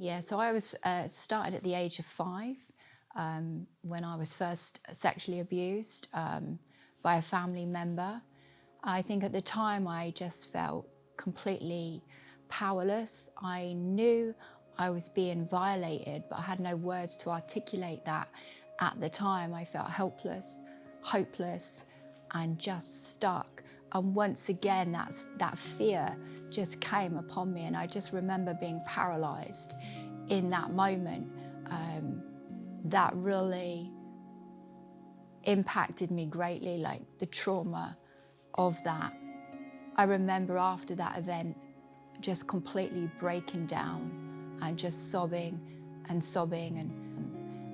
Yeah, so I was started at the age of 5 when I was first sexually abused by a family member. I think at the time I just felt completely powerless. I knew I was being violated, but I had no words to articulate that. At the time, I felt helpless, hopeless, and just stuck. And once again, that fear just came upon me, and I just remember being paralyzed in that moment. That really impacted me greatly, like the trauma of that. I remember after that event just completely breaking down and just sobbing and sobbing,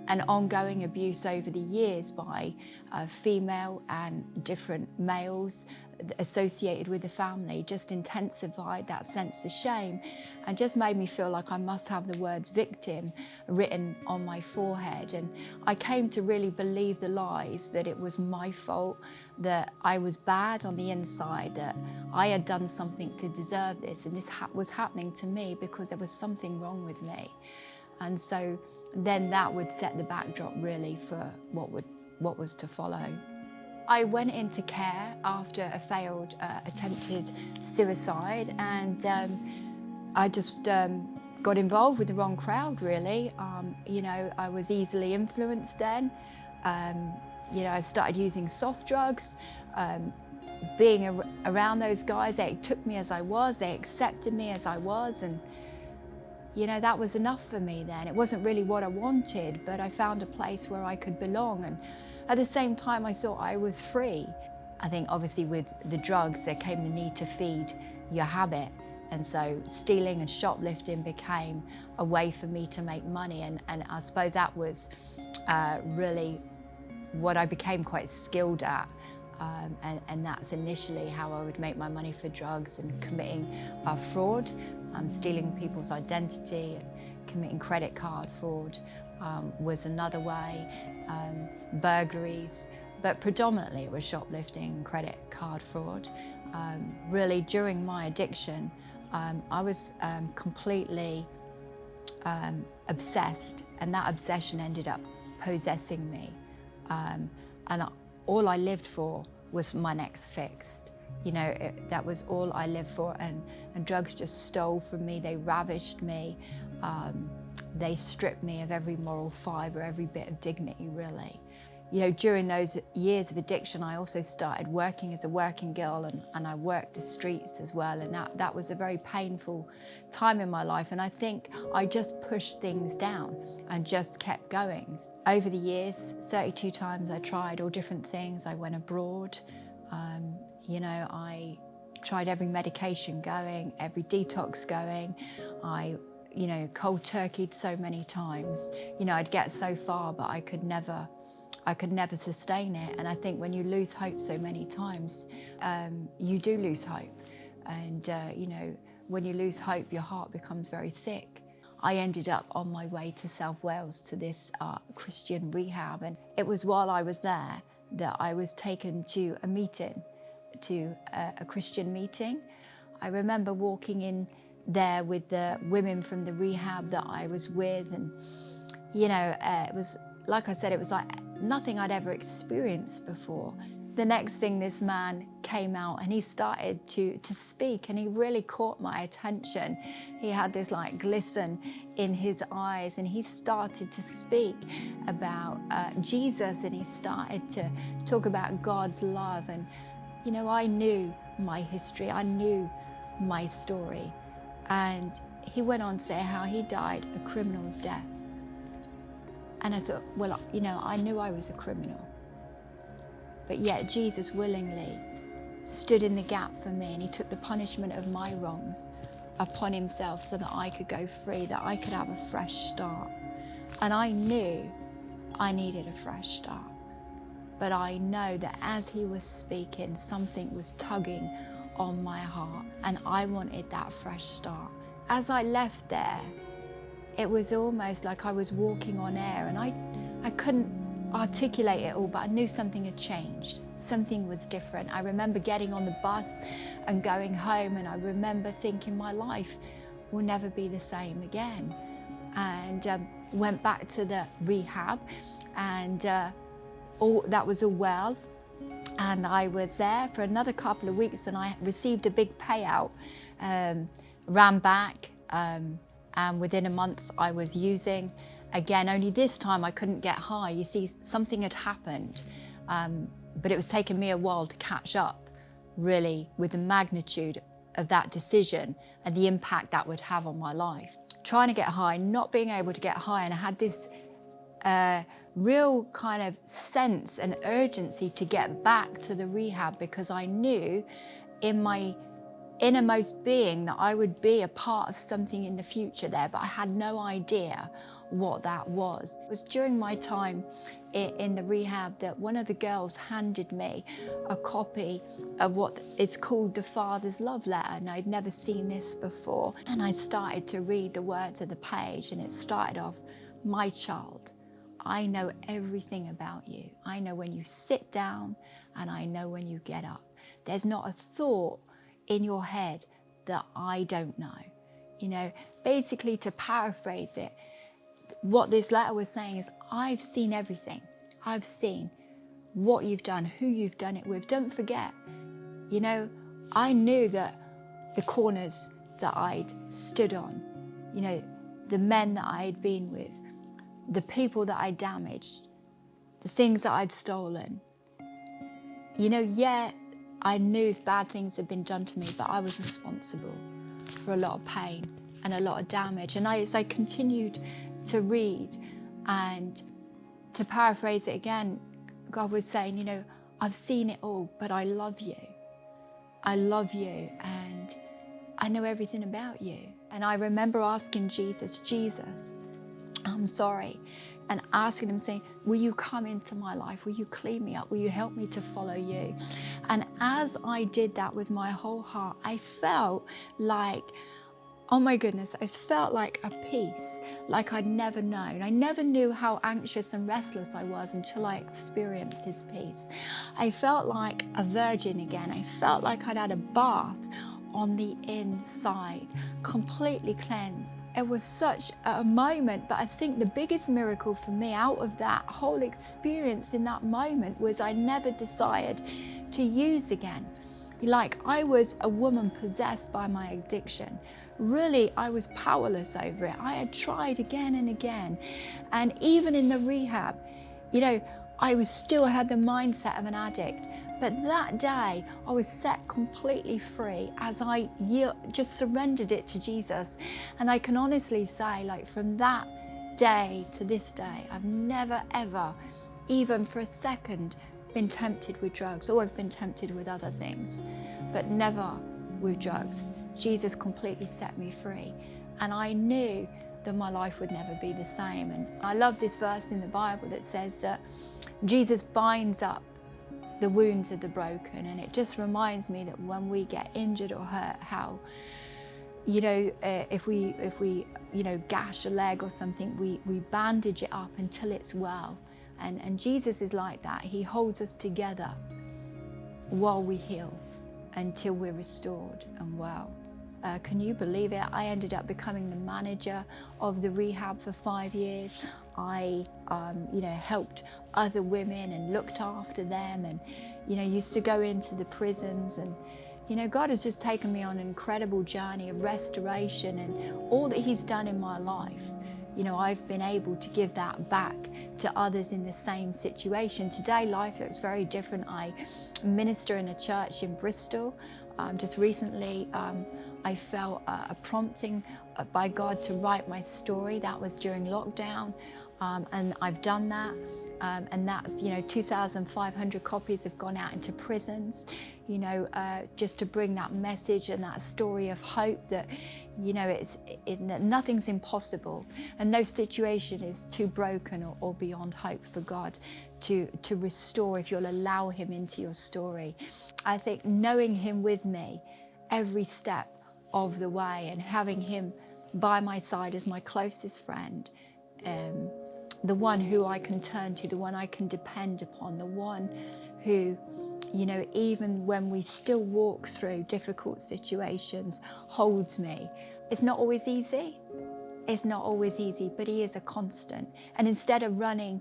and ongoing abuse over the years by female and different males associated with the family just intensified that sense of shame and just made me feel like I must have the words victim written on my forehead. And I came to really believe the lies that it was my fault, that I was bad on the inside, that I had done something to deserve this, and this was happening to me because there was something wrong with me. And so then that would set the backdrop really for what was to follow. I went into care after a failed attempted suicide, and I just got involved with the wrong crowd really. I was easily influenced then. I started using soft drugs. Being around those guys, they took me as I was, they accepted me as I was, and that was enough for me then. It wasn't really what I wanted, but I found a place where I could belong. And at the same time, I thought I was free. I think obviously with the drugs, there came the need to feed your habit. And so stealing and shoplifting became a way for me to make money. And I suppose that was really what I became quite skilled at. And that's initially how I would make my money for drugs and committing fraud, stealing people's identity, and committing credit card fraud was another way, burglaries, but predominantly it was shoplifting and credit card fraud. Really, during my addiction, I was completely obsessed, and that obsession ended up possessing me. And all I lived for was my next fix. That was all I lived for, and drugs just stole from me. They ravished me. They stripped me of every moral fibre, every bit of dignity, really. During those years of addiction, I also started working as a working girl, and I worked the streets as well, and that was a very painful time in my life, and I think I just pushed things down and just kept going. Over the years, 32 times I tried all different things. I went abroad, I tried every medication going, every detox going. I cold turkeyed so many times. I'd get so far, but I could never sustain it. And I think when you lose hope so many times, you do lose hope. And, when you lose hope, your heart becomes very sick. I ended up on my way to South Wales to this Christian rehab. And it was while I was there that I was taken to a meeting, to a Christian meeting. I remember walking in there with the women from the rehab that I was with. And, it was, like I said, it was like nothing I'd ever experienced before. The next thing, this man came out and he started to speak, and he really caught my attention. He had this like glisten in his eyes, and he started to speak about Jesus, and he started to talk about God's love. And I knew my history, I knew my story. And he went on to say how he died a criminal's death. And I thought, well, I knew I was a criminal, but yet Jesus willingly stood in the gap for me, and he took the punishment of my wrongs upon himself so that I could go free, that I could have a fresh start. And I knew I needed a fresh start. But I know that as he was speaking, something was tugging on my heart, and I wanted that fresh start. As I left there, it was almost like I was walking on air, and I couldn't articulate it all, but I knew something had changed. Something was different. I remember getting on the bus and going home, and I remember thinking my life will never be the same again. and went back to the rehab, and that was all well. And I was there for another couple of weeks, and I received a big payout, ran back, and within a month I was using again, only this time I couldn't get high. You see, something had happened, but it was taking me a while to catch up, really, with the magnitude of that decision and the impact that would have on my life. Trying to get high, not being able to get high, and I had this real kind of sense and urgency to get back to the rehab, because I knew in my innermost being that I would be a part of something in the future there, but I had no idea what that was. It was during my time in the rehab that one of the girls handed me a copy of what is called the Father's Love Letter, and I'd never seen this before. And I started to read the words of the page, and it started off, "My child, I know everything about you. I know when you sit down, and I know when you get up. There's not a thought in your head that I don't know." You know, basically, to paraphrase it, what this letter was saying is, I've seen everything. I've seen what you've done, who you've done it with. Don't forget, you know, I knew that the corners that I'd stood on, you know, the men that I'd been with, the people that I damaged, the things that I'd stolen. You know, yeah, I knew bad things had been done to me, but I was responsible for a lot of pain and a lot of damage. And as I continued to read, and to paraphrase it again, God was saying, you know, I've seen it all, but I love you. I love you, and I know everything about you. And I remember asking Jesus, I'm sorry, and asking him, saying, will you come into my life? Will you clean me up? Will you help me to follow you? And as I did that with my whole heart, I felt like, oh my goodness, I felt like a peace like I'd never known. I never knew how anxious and restless I was until I experienced his peace. I felt like a virgin again. I felt like I'd had a bath on the inside, completely cleansed. It was such a moment, but I think the biggest miracle for me out of that whole experience in that moment was I never desired to use again. Like, I was a woman possessed by my addiction. Really, I was powerless over it. I had tried again and again. And even in the rehab, you know, I still had the mindset of an addict. But that day, I was set completely free as I just surrendered it to Jesus. And I can honestly say, like, from that day to this day, I've never, ever, even for a second, been tempted with drugs. Or I've been tempted with other things, but never with drugs. Jesus completely set me free. And I knew that my life would never be the same. And I love this verse in the Bible that says that Jesus binds up the wounds of the broken. And it just reminds me that when we get injured or hurt, how, you know, if we you know, gash a leg or something, we bandage it up until it's well. And Jesus is like that. He holds us together while we heal until we're restored and well. Can you believe it? I ended up becoming the manager of the rehab for 5 years. I, you know, helped other women and looked after them, and, you know, used to go into the prisons. And, you know, God has just taken me on an incredible journey of restoration, and all that he's done in my life, you know, I've been able to give that back to others in the same situation. Today, life looks very different. I minister in a church in Bristol. Just recently, I felt a prompting by God to write my story. That was during lockdown, and I've done that. And that's, you know, 2,500 copies have gone out into prisons, you know, just to bring that message and that story of hope that, you know, nothing's impossible, and no situation is too broken or beyond hope for God to restore if you'll allow him into your story. I think knowing him with me every step of the way, and having him by my side as my closest friend, the one who I can turn to, the one I can depend upon, the one who, you know, even when we still walk through difficult situations, holds me. It's not always easy. It's not always easy, but he is a constant. And instead of running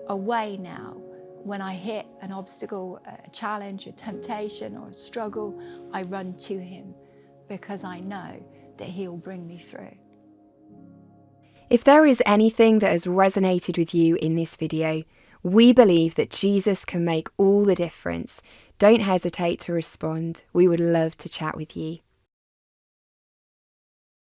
away now, when I hit an obstacle, a challenge, a temptation, or a struggle, I run to him because I know that he'll bring me through. If there is anything that has resonated with you in this video, we believe that Jesus can make all the difference. Don't hesitate to respond. We would love to chat with you.